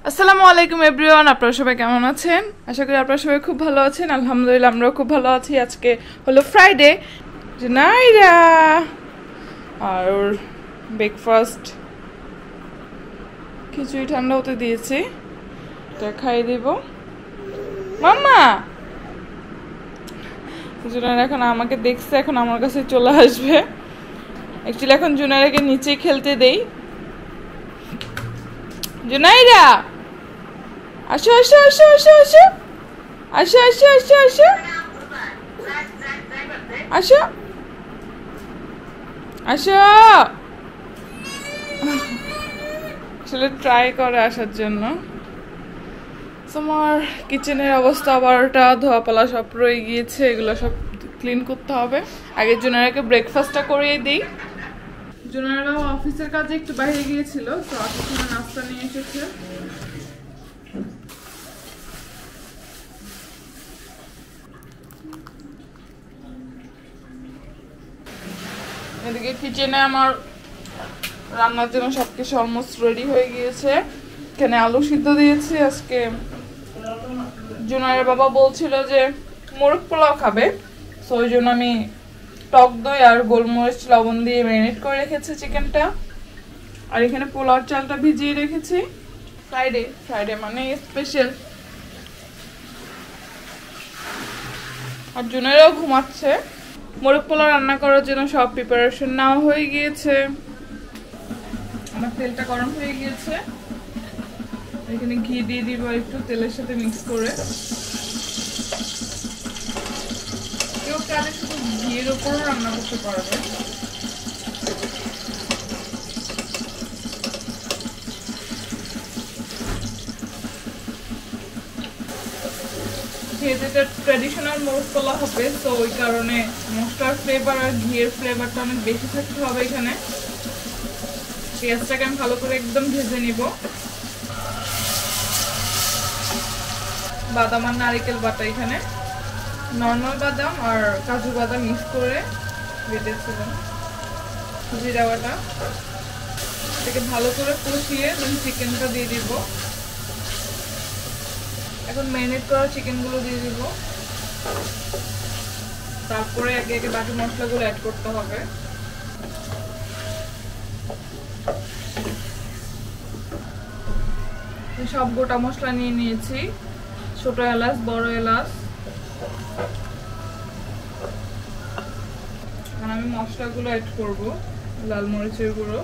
আসসালামু আলাইকুম এভরিওয়ান, আপনারা সবাই কেমন আছেন? আশা করি আপনারা সবাই খুব ভালো আছেন। আলহামদুলিল্লাহ আমরাও খুব ভালো আছি। আজকে হলো ফ্রাইডে, জুনাইরা আর ওর ব্রেকফাস্ট খিচুড়ি ঠান্ডা হতে দিয়েছি, এটা খাইয়ে দিব। মাম্মা জুনাইরা এখন আমাকে দেখছে, এখন আমার কাছে চলে আসবে। অ্যাকচুয়ালি এখন জুনাইরাকে নিচে খেলতে দেই। জুনাইরা আসো আসো আসো আসো আসো আসো আসো আসো আসো আসো আসো আসলে ট্রাই করে আসার জন্য। আমার কিচেনের অবস্থা আবারটা ধোয়াপালা সব রয়ে গিয়েছে, এগুলো সব ক্লিন করতে হবে। আগে জুনাইরাকে ব্রেকফাস্টটা করিয়ে দিই। জুনাইরা অফিসের কাজে একটু বাইরে গিয়েছিল, তো অফিসে নাস্তা নিয়ে এসেছে। এদিকে কিচেনে আমার রান্নার জন্য সবকিছু অলমোস্ট রেডি হয়ে গিয়েছে। এখানে আলু সিদ্ধ দিয়েছি। আজকে জুনাইয়ের বাবা বলছিল যে মোরগ পোলাও খাবে, সো ওই জন্য আমি টক দই আর গোলমরিচ লবণ দিয়ে ম্যারিনেট করে রেখেছি চিকেনটা। আর এখানে পোলাওর চালটা ভিজিয়ে রেখেছি। ফ্রাইডে মানে স্পেশাল। আর জুনাইরাও ঘুমাচ্ছে। মোরগ পোলাও রান্না করার জন্য সব প্রিপারেশন নেওয়া হয়ে গিয়েছে। আমার তেলটা গরম হয়ে গিয়েছে, এখানে ঘি দিয়ে দিব একটু তেলের সাথে মিক্স করে। কেউ চাইলে শুধু ঘিয়ের উপরও রান্না করতে পারবে। যেহেতু এটা ট্র্যাডিশনাল মোরগ পোলাও হবে, তো ওই কারণে মশলার ফ্লেভার আর ঘিয়ের ফ্লেভারটা অনেক বেশি থাকতে হবে। এখানে পেঁয়াজটাকে আমি ভালো করে একদম ভেজে নিব। বাদাম আর নারিকেল বাটা, এখানে নর্মাল বাদাম আর কাজু বাদাম মিক্স করে বেটেছিলাম। জিরা বাটা, এটাকে ভালো করে কষিয়ে চিকেনটা দিয়ে দিব। এখন ম্যারিনেট করা চিকেনগুলো দিয়ে দিব, তারপরে একে একে বাকি মশলাগুলো অ্যাড করতে হবে। সব গোটা মশলা নিয়ে নিয়েছি, ছোট এলাচ, বড় এলাচ। এখন আমি মশলাগুলো অ্যাড করব। লাল মরিচের গুঁড়ো,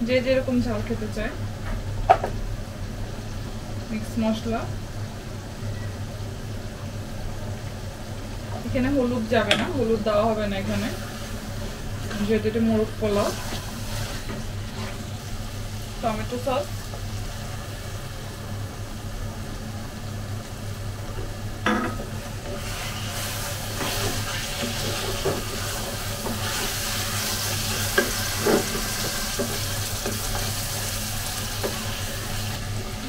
যে যেরকম ঝাল খেতে চায়। মিক্স মশলা, এখানে হলুদ যাবে না, হলুদ দেওয়া হবে না এখানে, যেহেতু এটা মোরগ পোলাও। টমেটো সস,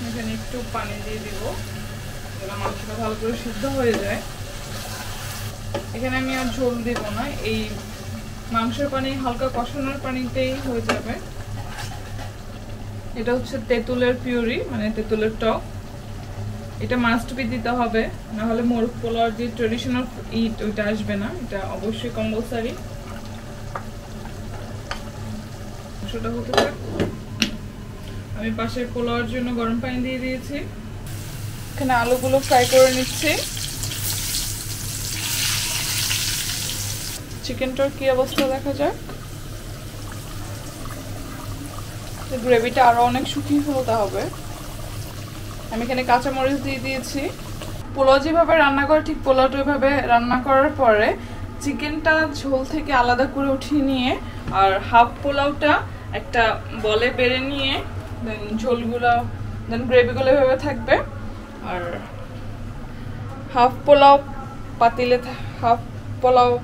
এখানে একটু পানি দিয়ে দিব, মাংসটা ভালো করে সিদ্ধ হয়ে যায়। এখানে আমি আর ঝোল দিব না, এই মাংসের পানি হালকা কষানোর পানিতেই হয়ে যাবে। এটা হচ্ছে তেঁতুলের পিউরি, মানে তেঁতুলের টক। এটা মাস্ট বি দিতে হবে, না হলে মোরগ পোলাওর যে ট্রেডিশনাল ইট ওইটা আসবে না। এটা অবশ্যই কম্পালসারি। সেটা হতে পারে। আমি পাশে পোলাওর জন্য গরম পানি দিয়ে দিয়েছি। এখানে আলুগুলো ফ্রাই করে নিচ্ছি। চিকেনটার কি অবস্থা দেখা যাক। গ্রেভিটা আরো অনেক শুকিয়ে ফেলতে হবে। আমি এখানে কাঁচামরিচ দিয়ে দিয়েছি। পোলাও যেভাবে রান্না করে ঠিক পোলাওটা ওইভাবে রান্না করার পরে চিকেনটা ঝোল থেকে আলাদা করে উঠিয়ে নিয়ে আর হাফ পোলাওটা একটা বলে বেড়ে নিয়ে দেন ঝোলগুলো দেন গ্রেভিগুলো এভাবে থাকবে। আর হাফ পোলাও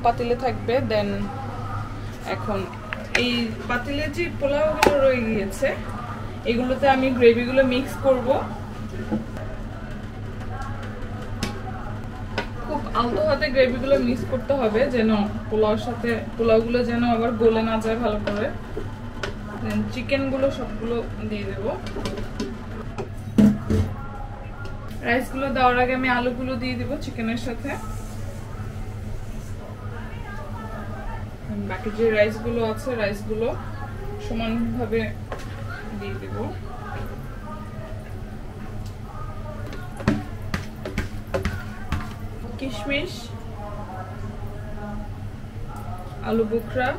পাতিলে থাকবে। দেন এখন এই পাতিলে যে পোলাওগুলো রয়ে গিয়েছে এগুলোতে আমি গ্রেভিগুলো মিক্স করব। খুব আলতো হাতে গ্রেভিগুলো মিক্স করতে হবে, যেন পোলাওর সাথে পোলাওগুলো যেন আবার গলে না যায় ভালো করে। দেন চিকেনগুলো সবগুলো দিয়ে দেব। রাইসগুলো দেওয়ার আগে আমি আলুগুলো দিয়ে দেব চিকেনের সাথে। বাকি যে রাইসগুলো আছে রাইসগুলো সমানভাবে দিয়ে দেব। কিশমিশ, আলু বোখরা,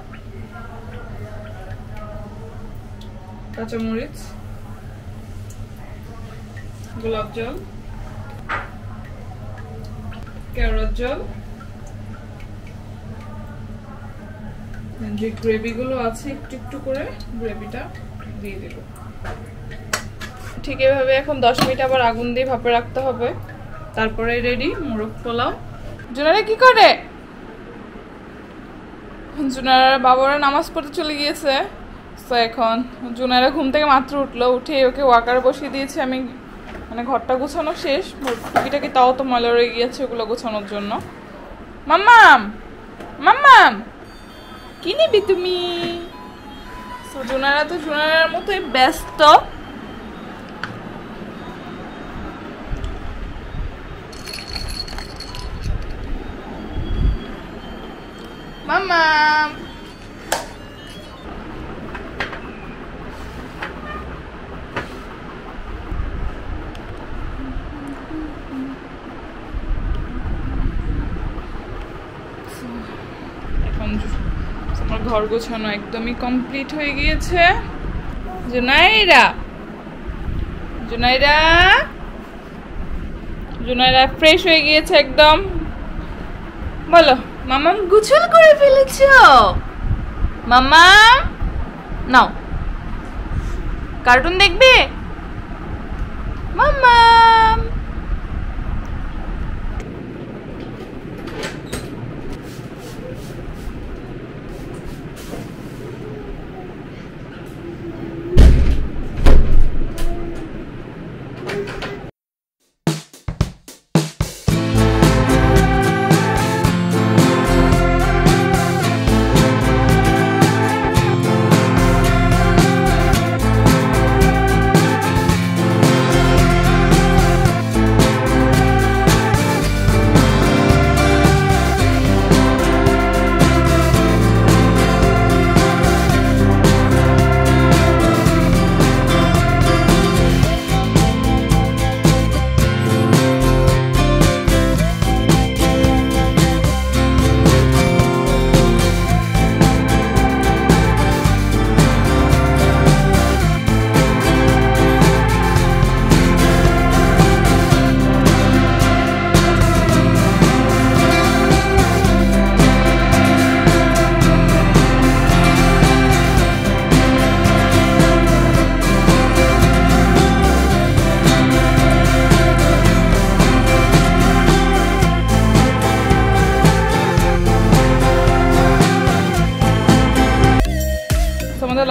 কাঁচামরিচ, গোলাপ জল, ক্যারট জল, যে গ্রেভিগুলো আছে একটু একটু করে গ্রেভিটা দিয়ে দেব। ঠিক এভাবে এখন 10 মিনিট আবার আগুন দিয়ে ভাপে রাখতে হবে, তারপরে রেডি মোরগ পোলাও। জুনারা কি করে? জুনারা বাবারা নামাজ পড়তে চলে গিয়েছে। তো এখন জুনারা ঘুম থেকে মাত্র উঠলো, উঠে ওকে ওয়াকার বসিয়ে দিয়েছি আমি। মানে ঘরটা গোছানো শেষ, টুকিটাকি তাও তো ময়লা রয়ে গিয়েছে ওগুলো গোছানোর জন্য। মাম্মাম মাম্মাম কি নিবি তুমি? জুনারা তো জুনারার মতোই ব্যস্ত। মাম্মাম এখন আমার ঘর গোছানো একদমই কমপ্লিট হয়ে গিয়েছে। জুনাইরা জুনাইরা জুনাইরা ফ্রেশ হয়ে গিয়েছে একদম। বলো মামাম গোসল করে ফেলেছো? মামাম নাও কার্টুন দেখবে? মামাম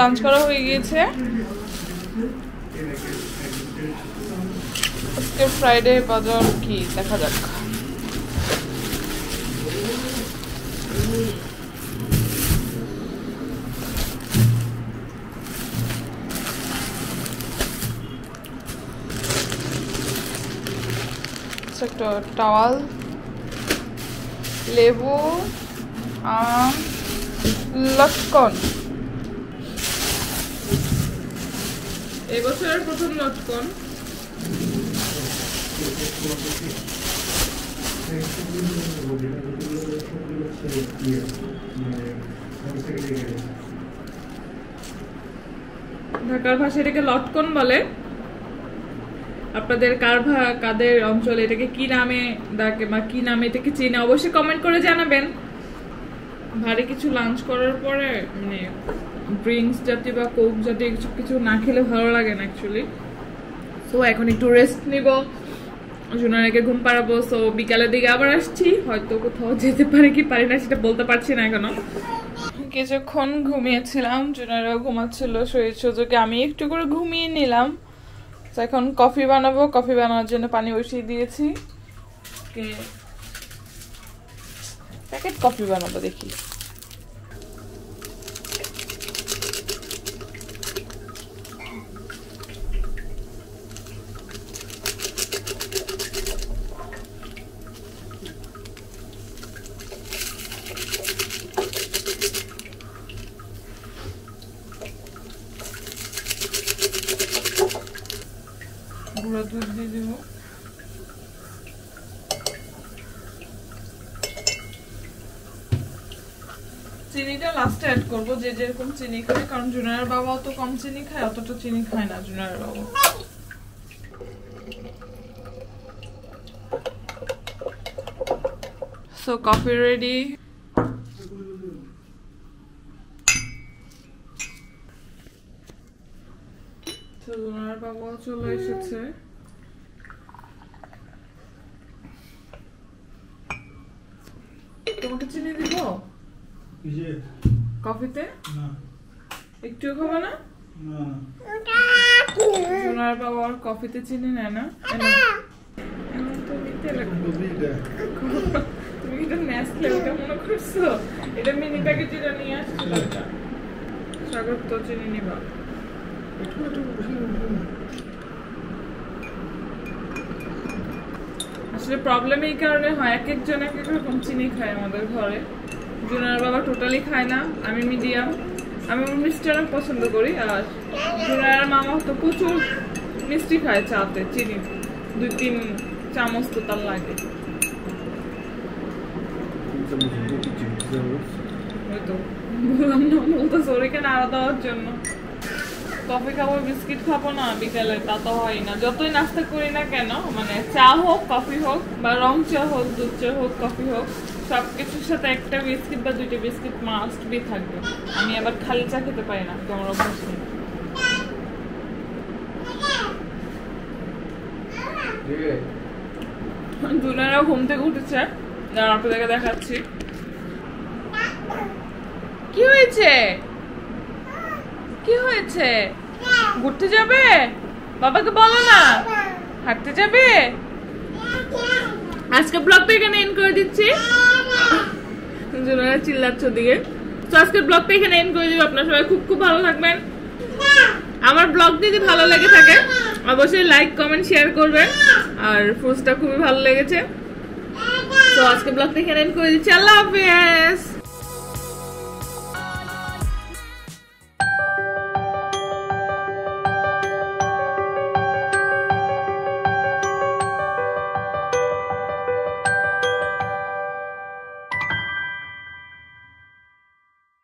লাঞ্চ করা হয়ে গিয়েছে। আজকে ফ্রাইডে বাজার কি দেখা যাক। একটা টাওয়াল, লেবু, আম, লটকন। এই বছরের প্রথম লটকন। ঢাকার ভাষায় এটাকে লটকন বলে। আপনাদের কাদের অঞ্চলে এটাকে কি নামে ডাকে বা কি নামে এটাকে চেনে অবশ্যই কমেন্ট করে জানাবেন। ভারী কিছু লাঞ্চ করার পরে মানে ড্রিঙ্কস জাতীয় বা কোক জাতীয় কিছু না খেলে ভালো লাগে না অ্যাকচুয়ালি। সো এখন একটু রেস্ট নিব, জুনারাকে ঘুম পাড়াবো। সো বিকালের দিকে আবার আসছি, হয়তো কোথাও যেতে পারি কি পারি না সেটা বলতে পারছি না এখনো। কিছুক্ষণ ঘুমিয়েছিলাম, জুনারাও ঘুমাচ্ছিল, সেই সুযোগে আমি একটু করে ঘুমিয়ে নিলাম। তো এখন কফি বানাবো, কফি বানানোর জন্য পানি বসিয়ে দিয়েছি। প্যাকেট কফি বানাবো, দেখি গুঁড়া দুধ দিয়ে দিব। চিনিটা লাস্টে অ্যাড করবো, যে যেরকম চিনি খায়, কারণ জুনিয়র বাবা অত কম চিনি খায়, অতটা চিনি খায় না জুনিয়র বাবা। So coffee ready. জুনিয়র বাবা চলে এসেছে। তোমাকে চিনি দিব কফিতে? একটু খাবো না? জুনিয়র বাবা আর কফিতে চিনি নেয় না। তুমি এটা নেসলে ওটা মনে করছো? এটা মিনি প্যাকেট যেটা নিয়ে আসছিল ওটা। সাগর তো চিনি নিবা। আসলে প্রবলেম এই কারণে হয়, এক একজন এক এক রকম চিনি খায় আমাদের ঘরে। জুনিয়র বাবা টোটালি খায় না, আমি মিডিয়াম। আমি মিষ্টি অনেক পছন্দ করি, আর জুনিয়র মামা তো প্রচুর মিষ্টি খায় চাতে, চিনি 2-3 চামচ তো তার লাগে। ওই তো বললাম না, বলতেছে ওর এখানে আরো দেওয়ার জন্য। কফি খাবো, বিস্কিট খাবো না বিকালে, তা তো হয় না। যতই নাস্তা করি না কেন, মানে চা হোক, কফি হোক, বা রং চা হোক, দুধ চা হোক, কফি হোক, সবকিছুর সাথে একটা বিস্কিট বা 2টা বিস্কিট মাস্ট বি থাকবে। আমি আবার খালি চা খেতে পারি না, তোমার অভ্যাস নেই। জুনিয়রও ঘুম থেকে উঠেছে, আপনাদেরকে দেখাচ্ছি। কি হয়েছে? কি হয়েছে? ঘুরতে যাবে? বাবাকে বলো না। হাঁটতে যাবে? আজকে ব্লগটা এখানে এন্ড করে দিচ্ছি। জুনিয়র চিল্লাচ্ছে ওদিকে। তো আজকের ব্লগটা এখানে এন্ড করে দিব। আপনারা সবাই খুব খুব ভালো থাকবেন। আমার ব্লগ যদি ভালো লেগে থাকে অবশ্যই লাইক, কমেন্ট, শেয়ার করবেন। আর ফুডসটা খুবই ভালো লেগেছে। তো আজকে ব্লগটা এখানে এন্ড করে দিচ্ছি। আল্লাহ হাফেজ।